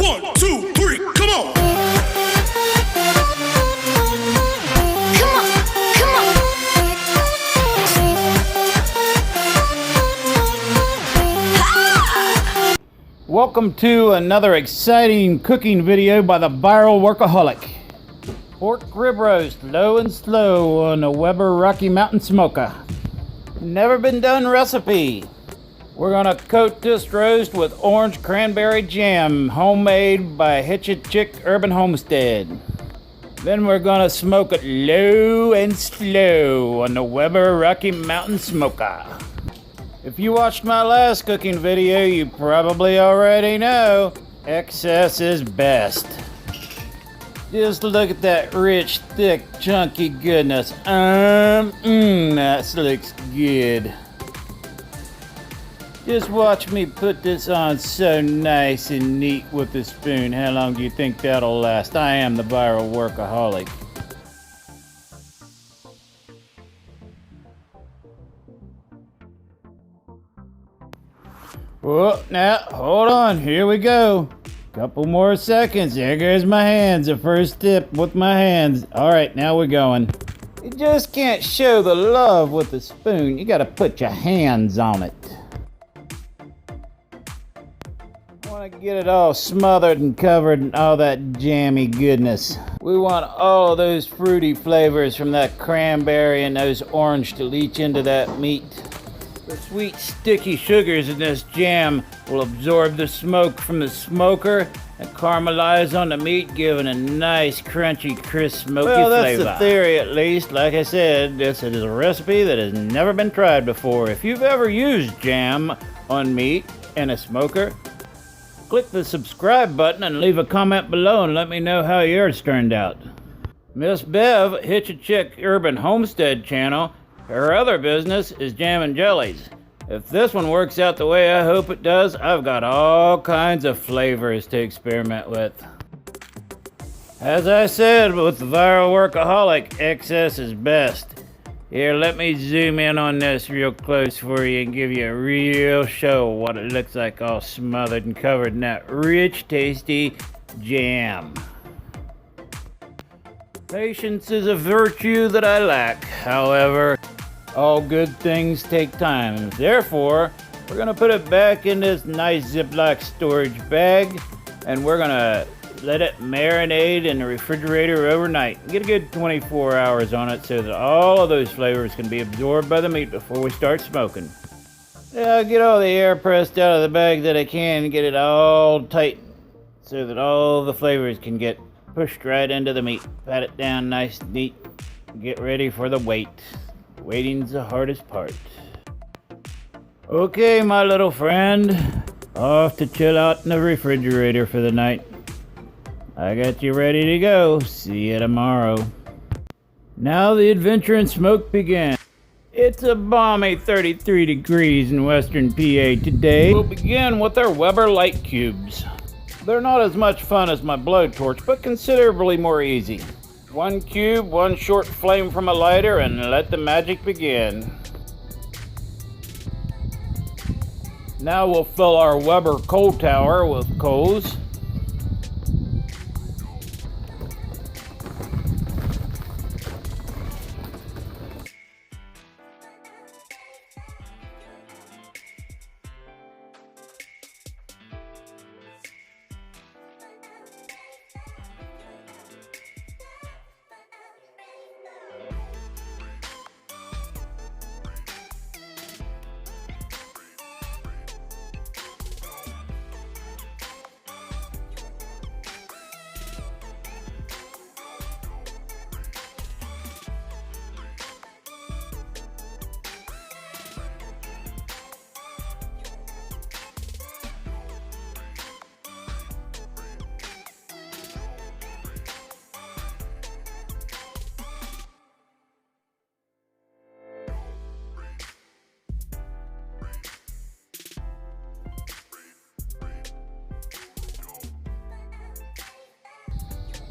1, 2, 3, come on! Welcome to another exciting cooking video by the Viral Workaholic. Pork rib roast, low and slow on the Weber Rocky Mountain Smoker. Never been done recipe. We're gonna coat this roast with orange cranberry jam, homemade by Hitch-A-Chick Urban Homestead. Then we're gonna smoke it low and slow on the Weber Rocky Mountain Smoker. If you watched my last cooking video, you probably already know excess is best. Just look at that rich, thick, chunky goodness. That looks good. Just watch me put this on so nice and neat with the spoon. How long do you think that'll last? I am the Viral Workaholic. Well, now, hold on, here we go. Couple more seconds, there goes my hands, the first tip with my hands. All right, now we're going. You just can't show the love with the spoon, you gotta put your hands on it. I wanna get it all smothered and covered in all that jammy goodness. We want all of those fruity flavors from that cranberry and those orange to leach into that meat. The sweet, sticky sugars in this jam will absorb the smoke from the smoker and caramelize on the meat, giving a nice, crunchy, crisp, smoky flavor. Well, that's the theory, at least. Like I said, this is a recipe that has never been tried before. If you've ever used jam on meat in a smoker, click the subscribe button and leave a comment below and let me know how yours turned out. Miss Bev, Hitch-A-Chick Urban Homestead channel, her other business is Jam and Jellies. If this one works out the way I hope it does, I've got all kinds of flavors to experiment with. As I said with the Viral Workaholic, excess is best. Here, let me zoom in on this real close for you and give you a real show of what it looks like all smothered and covered in that rich, tasty jam. Patience is a virtue that I lack. However, all good things take time. Therefore, we're gonna put it back in this nice Ziploc storage bag and we're gonna let it marinate in the refrigerator overnight. Get a good 24 hours on it so that all of those flavors can be absorbed by the meat before we start smoking. I'll get all the air pressed out of the bag that I can, get it all tight so that all the flavors can get pushed right into the meat. Pat it down nice and neat. Get ready for the wait. Waiting's the hardest part. Okay, my little friend. Off to chill out in the refrigerator for the night. I got you ready to go. See you tomorrow. Now the adventure in smoke begins. It's a balmy 33 degrees in western PA today. We'll begin with our Weber light cubes. They're not as much fun as my blowtorch, but considerably more easy. One cube, one short flame from a lighter, and let the magic begin. Now we'll fill our Weber coal tower with coals.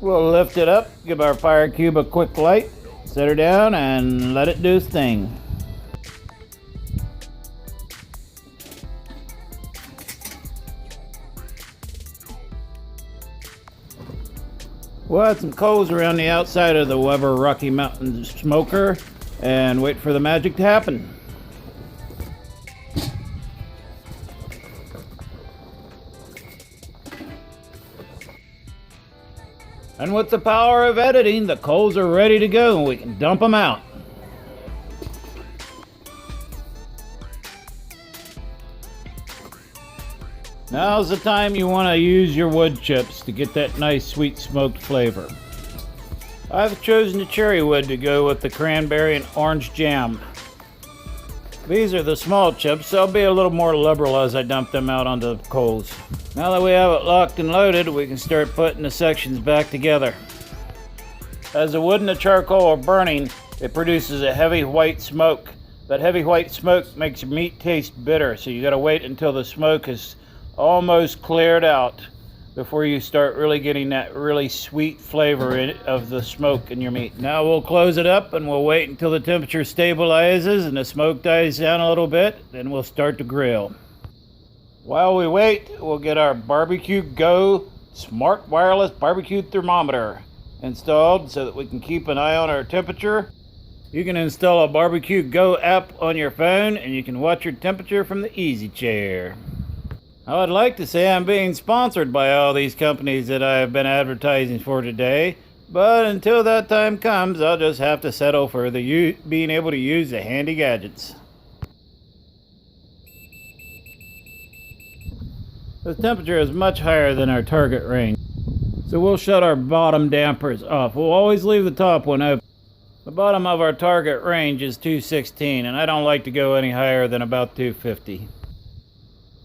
We'll lift it up, give our fire cube a quick light, set her down, and let it do its thing. We'll add some coals around the outside of the Weber Rocky Mountain Smoker and wait for the magic to happen. And with the power of editing, the coals are ready to go and we can dump them out. Now's the time you want to use your wood chips to get that nice sweet smoked flavor. I've chosen the cherry wood to go with the Cranberry and Orange Jam. These are the small chips, so I'll be a little more liberal as I dump them out onto the coals. Now that we have it locked and loaded, we can start putting the sections back together. As the wood and the charcoal are burning, it produces a heavy white smoke. That heavy white smoke makes your meat taste bitter, so you gotta wait until the smoke is almost cleared out before you start really getting that really sweet flavor of the smoke in your meat. Now we'll close it up and we'll wait until the temperature stabilizes and the smoke dies down a little bit, then we'll start to grill. While we wait, we'll get our Barbecue Go smart wireless barbecue thermometer installed so that we can keep an eye on our temperature. You can install a Barbecue Go app on your phone and you can watch your temperature from the easy chair. I would like to say I'm being sponsored by all these companies that I have been advertising for today, but until that time comes, I'll just have to settle for being able to use the handy gadgets. The temperature is much higher than our target range, so we'll shut our bottom dampers off. We'll always leave the top one open. The bottom of our target range is 216, and I don't like to go any higher than about 250.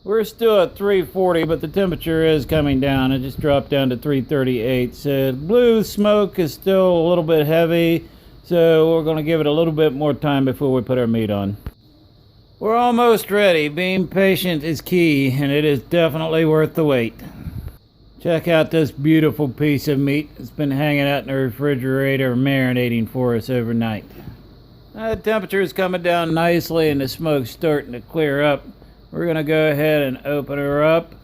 We're still at 340, but the temperature is coming down. It just dropped down to 338. So blue smoke is still a little bit heavy, so we're going to give it a little bit more time before we put our meat on. We're almost ready. Being patient is key, and it is definitely worth the wait. Check out this beautiful piece of meat that's been hanging out in the refrigerator marinating for us overnight. The temperature is coming down nicely and the smoke's starting to clear up. We're going to go ahead and open her up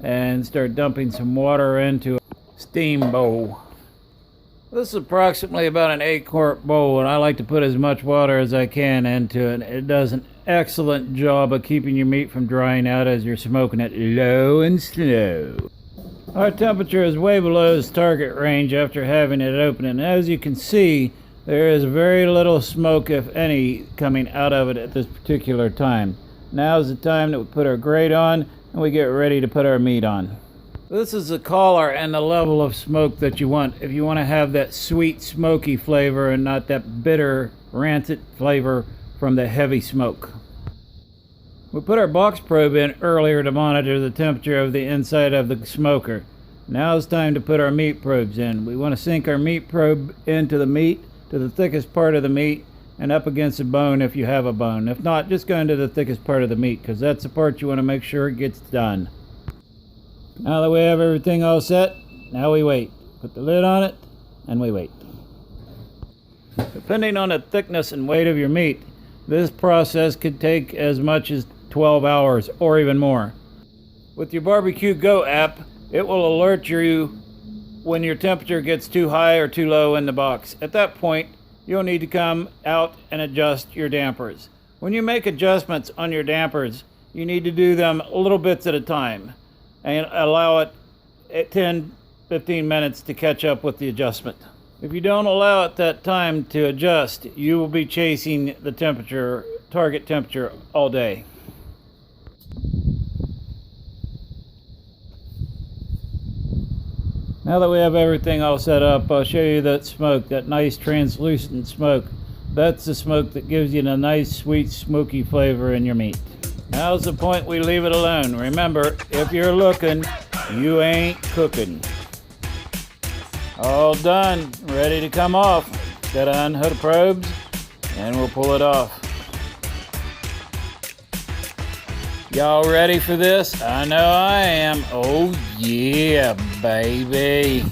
and start dumping some water into a steam bowl. This is approximately about an 8-quart bowl, and I like to put as much water as I can into it. It does an excellent job of keeping your meat from drying out as you're smoking it low and slow. Our temperature is way below its target range after having it open, and as you can see, there is very little smoke, if any, coming out of it at this particular time. Now is the time that we put our grate on and we get ready to put our meat on. This is the color and the level of smoke that you want if you want to have that sweet smoky flavor and not that bitter rancid flavor from the heavy smoke. We put our box probe in earlier to monitor the temperature of the inside of the smoker. Now it's time to put our meat probes in. We want to sink our meat probe into the meat, to the thickest part of the meat, and up against the bone if you have a bone. If not, just go into the thickest part of the meat, because that's the part you want to make sure it gets done. Now that we have everything all set, now we wait. Put the lid on it, and we wait. Depending on the thickness and weight of your meat, this process could take as much as 12 hours or even more. With your Barbecue Go app, it will alert you when your temperature gets too high or too low in the box. At that point, you'll need to come out and adjust your dampers. When you make adjustments on your dampers, you need to do them little bits at a time and allow it 10-15 minutes to catch up with the adjustment. If you don't allow it that time to adjust, you will be chasing the target temperature all day. Now that we have everything all set up, I'll show you that smoke, that nice translucent smoke. That's the smoke that gives you the nice, sweet, smoky flavor in your meat. Now's the point we leave it alone. Remember, if you're looking, you ain't cooking. All done, ready to come off. Gotta unhook the probes, and we'll pull it off. Y'all ready for this? I know I am. Oh yeah, baby.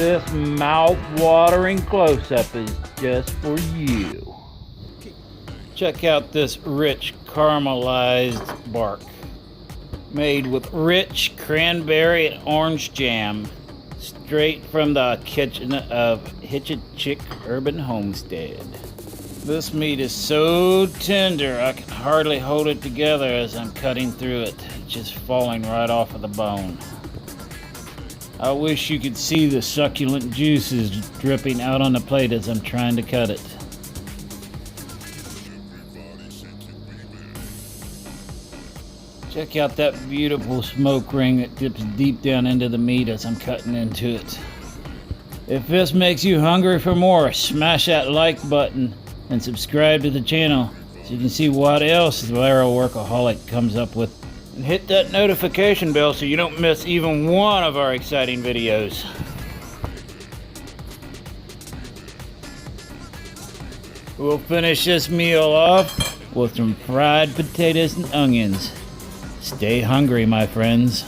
This mouth-watering close-up is just for you. Check out this rich caramelized bark, made with rich cranberry and orange jam, straight from the kitchen of Hitch-A-Chick Urban Homestead. This meat is so tender I can hardly hold it together as I'm cutting through it. It's just falling right off of the bone. I wish you could see the succulent juices dripping out on the plate as I'm trying to cut it. Check out that beautiful smoke ring that dips deep down into the meat as I'm cutting into it. If this makes you hungry for more, smash that like button and subscribe to the channel so you can see what else the Viral Workaholic comes up with. And hit that notification bell so you don't miss even one of our exciting videos. We'll finish this meal off with some fried potatoes and onions. Stay hungry, my friends.